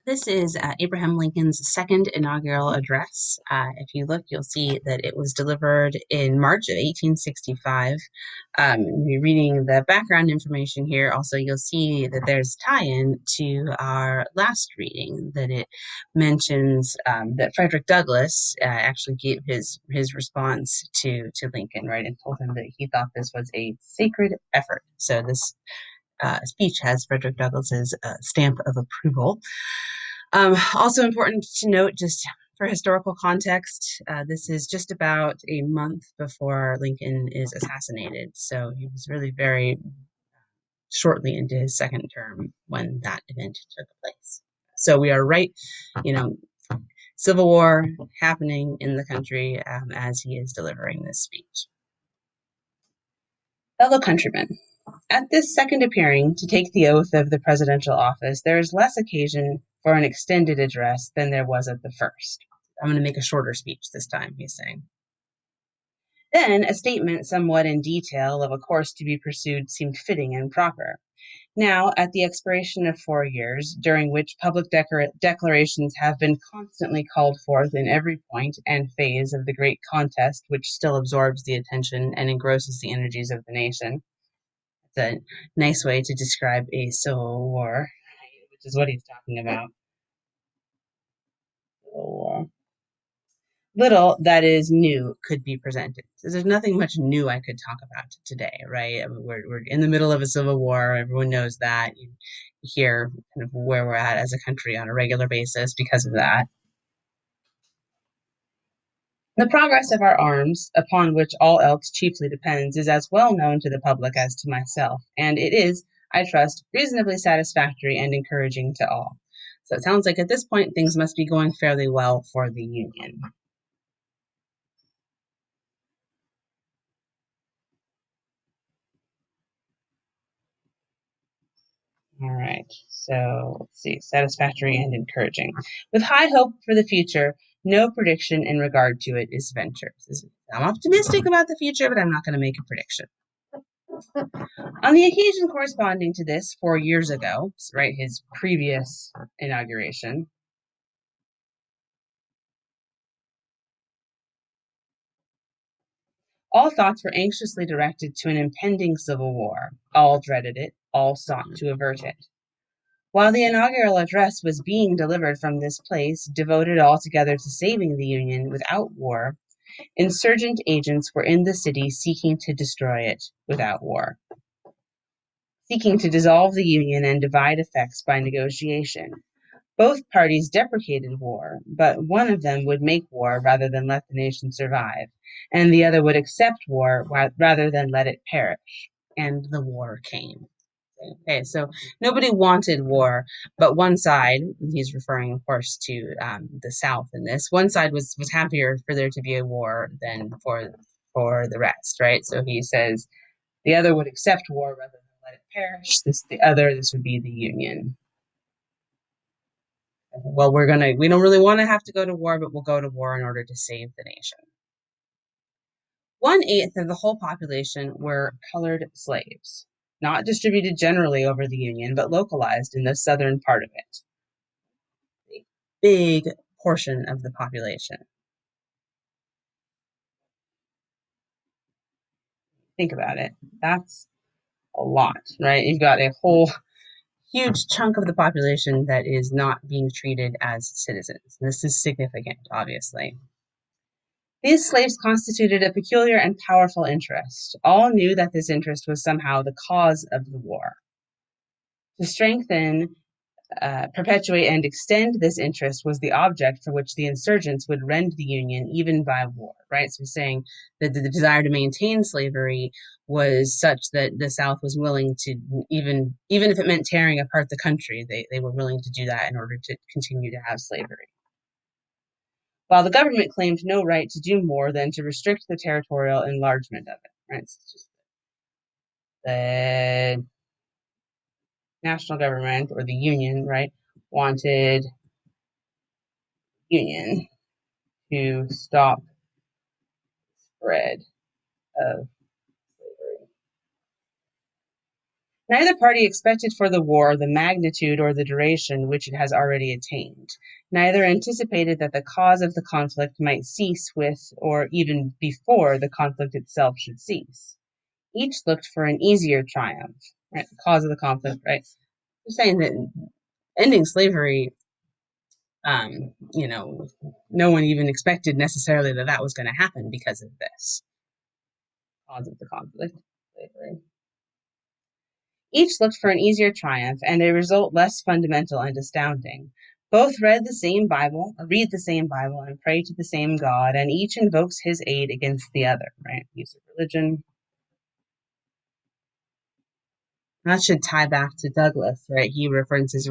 This is Abraham Lincoln's second inaugural address. If you look, you'll see that it was delivered in March of 1865. Reading the background information here, also you'll see that there's tie-in to our last reading, that it mentions that Frederick Douglass actually gave his response to Lincoln, right, and told him that he thought this was a sacred effort. So this speech has Frederick Douglass's stamp of approval. Also important to note, just for historical context, this is just about a month before Lincoln is assassinated. So he was really very shortly into his second term when that event took place. So we are right, you know, Civil War happening in the country as he is delivering this speech. Fellow countrymen, at this second appearing to take the oath of the presidential office, there is less occasion for an extended address than there was at the first. I'm going to make a shorter speech this time, he's saying. Then a statement somewhat in detail of a course to be pursued seemed fitting and proper. Now, at the expiration of 4 years, during which public declarations have been constantly called forth in every point and phase of the great contest which still absorbs the attention and engrosses the energies of the nation, a nice way to describe a civil war, which is what he's talking about. Civil war. Little that is new could be presented. So there's nothing much new I could talk about today, right? I mean, we're in the middle of a civil war. Everyone knows that. You hear kind of where we're at as a country on a regular basis because of that. The progress of our arms, upon which all else chiefly depends, is as well known to the public as to myself, and it is, I trust, reasonably satisfactory and encouraging to all. So it sounds like at this point things must be going fairly well for the Union. All right, so let's see, satisfactory and encouraging. With high hope for the future, no prediction in regard to it is ventured. I'm optimistic about the future, but I'm not going to make a prediction. On the occasion corresponding to this 4 years ago, right, his previous inauguration, all thoughts were anxiously directed to an impending civil war. All dreaded it, all sought to avert it. While the inaugural address was being delivered from this place, devoted altogether to saving the Union without war, insurgent agents were in the city seeking to destroy it without war, seeking to dissolve the Union and divide effects by negotiation. Both parties deprecated war, but one of them would make war rather than let the nation survive, and the other would accept war rather than let it perish. And the war came. Okay, so nobody wanted war, but one side, he's referring, of course, to the South in this, one side was happier for there to be a war than for the rest, right? So he says the other would accept war rather than let it perish. This would be the Union. Well, we don't really want to have to go to war, but we'll go to war in order to save the nation. 1/8 of the whole population were colored slaves, not distributed generally over the Union, but localized in the southern part of it. A big portion of the population. Think about it. That's a lot, right? You've got a whole huge chunk of the population that is not being treated as citizens. This is significant, obviously. These slaves constituted a peculiar and powerful interest. All knew that this interest was somehow the cause of the war. To strengthen, perpetuate, and extend this interest was the object for which the insurgents would rend the Union even by war, right? So he's saying that the desire to maintain slavery was such that the South was willing to, even if it meant tearing apart the country, they were willing to do that in order to continue to have slavery. While the government claimed no right to do more than to restrict the territorial enlargement of it, right? It's just the national government or the Union, right, wanted Union to stop spread of slavery. Neither party expected for the war the magnitude or the duration which it has already attained. Neither anticipated that the cause of the conflict might cease with, or even before the conflict itself should cease. Each looked for an easier triumph, right? The cause of the conflict, right? They're saying that ending slavery, you know, no one even expected necessarily that that was going to happen because of this cause of the conflict, slavery. Each looked for an easier triumph and a result less fundamental and astounding. Both read the same Bible, and pray to the same God, and each invokes his aid against the other, right? Use of religion. That should tie back to Douglas, right? He references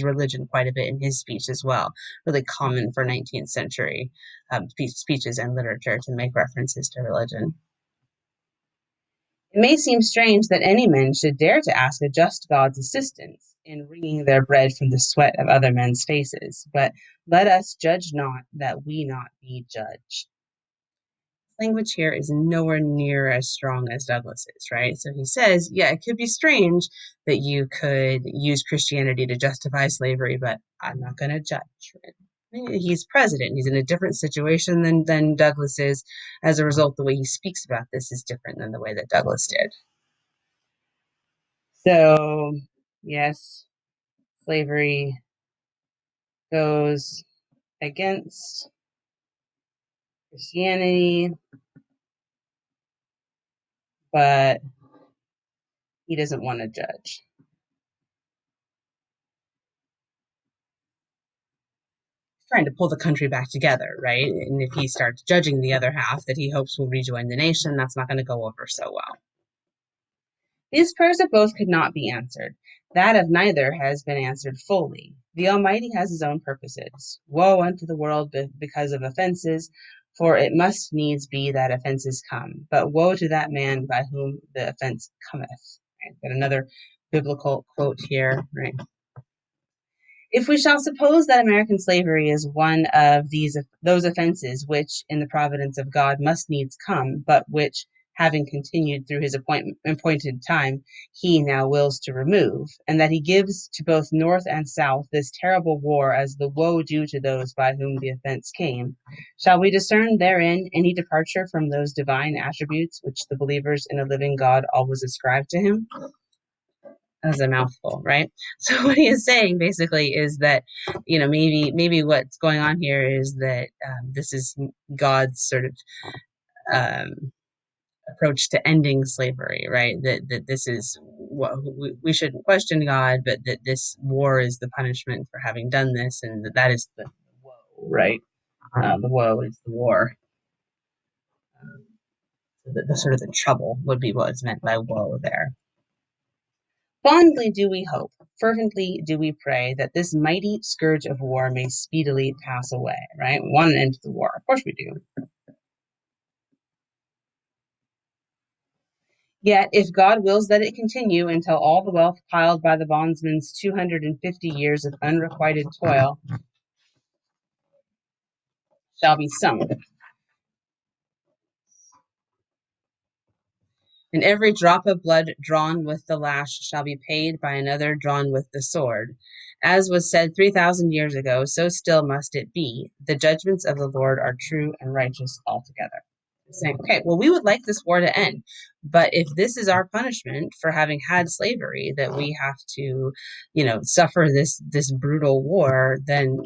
religion quite a bit in his speech as well. Really common for 19th century speeches and literature to make references to religion. It may seem strange that any men should dare to ask a just God's assistance in wringing their bread from the sweat of other men's faces, but let us judge not that we not be judged. Language here is nowhere near as strong as Douglas's, right? So he says, yeah, it could be strange that you could use Christianity to justify slavery, but I'm not going to judge. Right? He's president. He's in a different situation than Douglas is. As a result, the way he speaks about this is different than the way that Douglas did. So, yes, slavery goes against Christianity, but he doesn't want to judge. Trying to pull the country back together, right? And if he starts judging the other half that he hopes will rejoin the nation, that's not going to go over so well. These prayers of both could not be answered. That of neither has been answered fully. The Almighty has his own purposes. Woe unto the world because of offenses, for it must needs be that offenses come. But woe to that man by whom the offense cometh. Right? Got another biblical quote here, right? If we shall suppose that American slavery is one of those offenses which, in the providence of God, must needs come, but which, having continued through his appointed time, he now wills to remove, and that he gives to both North and South this terrible war as the woe due to those by whom the offense came, shall we discern therein any departure from those divine attributes which the believers in a living God always ascribe to him? As a mouthful, right? So what he is saying basically is that, maybe what's going on here is that this is God's sort of um, approach to ending slavery, right? That this is what we shouldn't question God, but that this war is the punishment for having done this, and that is the woe, right? The woe is the war. The sort of the trouble would be what is meant by woe there. Fondly do we hope, fervently do we pray that this mighty scourge of war may speedily pass away, right? We want an end to the war. Of course we do. Yet, if God wills that it continue until all the wealth piled by the bondsman's 250 years of unrequited toil shall be sunk, and every drop of blood drawn with the lash shall be paid by another drawn with the sword. As was said 3,000 years ago, so still must it be. The judgments of the Lord are true and righteous altogether. Saying, okay, well, we would like this war to end, but if this is our punishment for having had slavery, that we have to, suffer this brutal war, then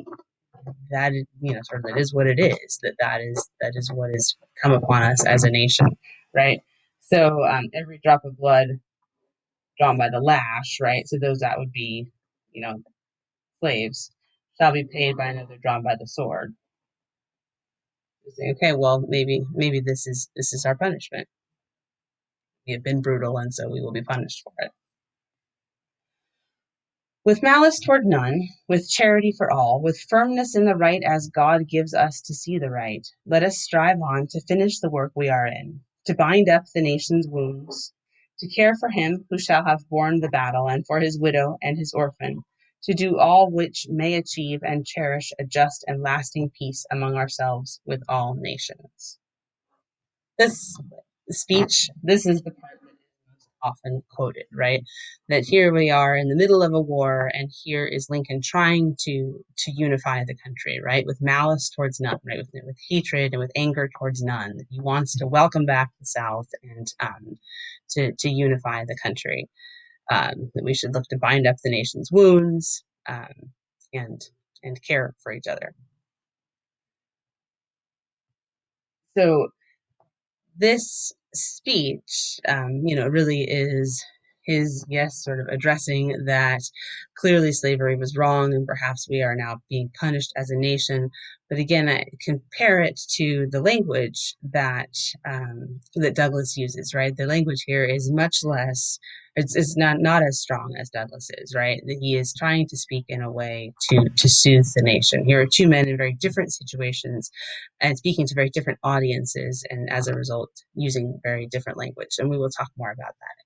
that is, sort of, that is what it is. That is what has come upon us as a nation, right? So every drop of blood drawn by the lash, right? So those that would be, you know, slaves, shall be paid by another drawn by the sword. Say, okay, well, maybe this is our punishment. We have been brutal, and so we will be punished for it. With malice toward none, with charity for all, with firmness in the right as God gives us to see the right, let us strive on to finish the work we are in, to bind up the nation's wounds, to care for him who shall have borne the battle, and for his widow and his orphan, to do all which may achieve and cherish a just and lasting peace among ourselves with all nations. This speech, this is the part that is most often quoted, right? That here we are in the middle of a war, and here is Lincoln trying to unify the country, right? With malice towards none, right? With hatred and with anger towards none. He wants to welcome back the South and to unify the country. That we should look to bind up the nation's wounds, and care for each other. So this speech, really is his, yes, sort of addressing that clearly slavery was wrong and perhaps we are now being punished as a nation. But again, I compare it to the language that Douglas uses, right? The language here is much less, it's not as strong as Douglas is, right? That he is trying to speak in a way to soothe the nation. Here are two men in very different situations and speaking to very different audiences, and as a result, using very different language. And we will talk more about that.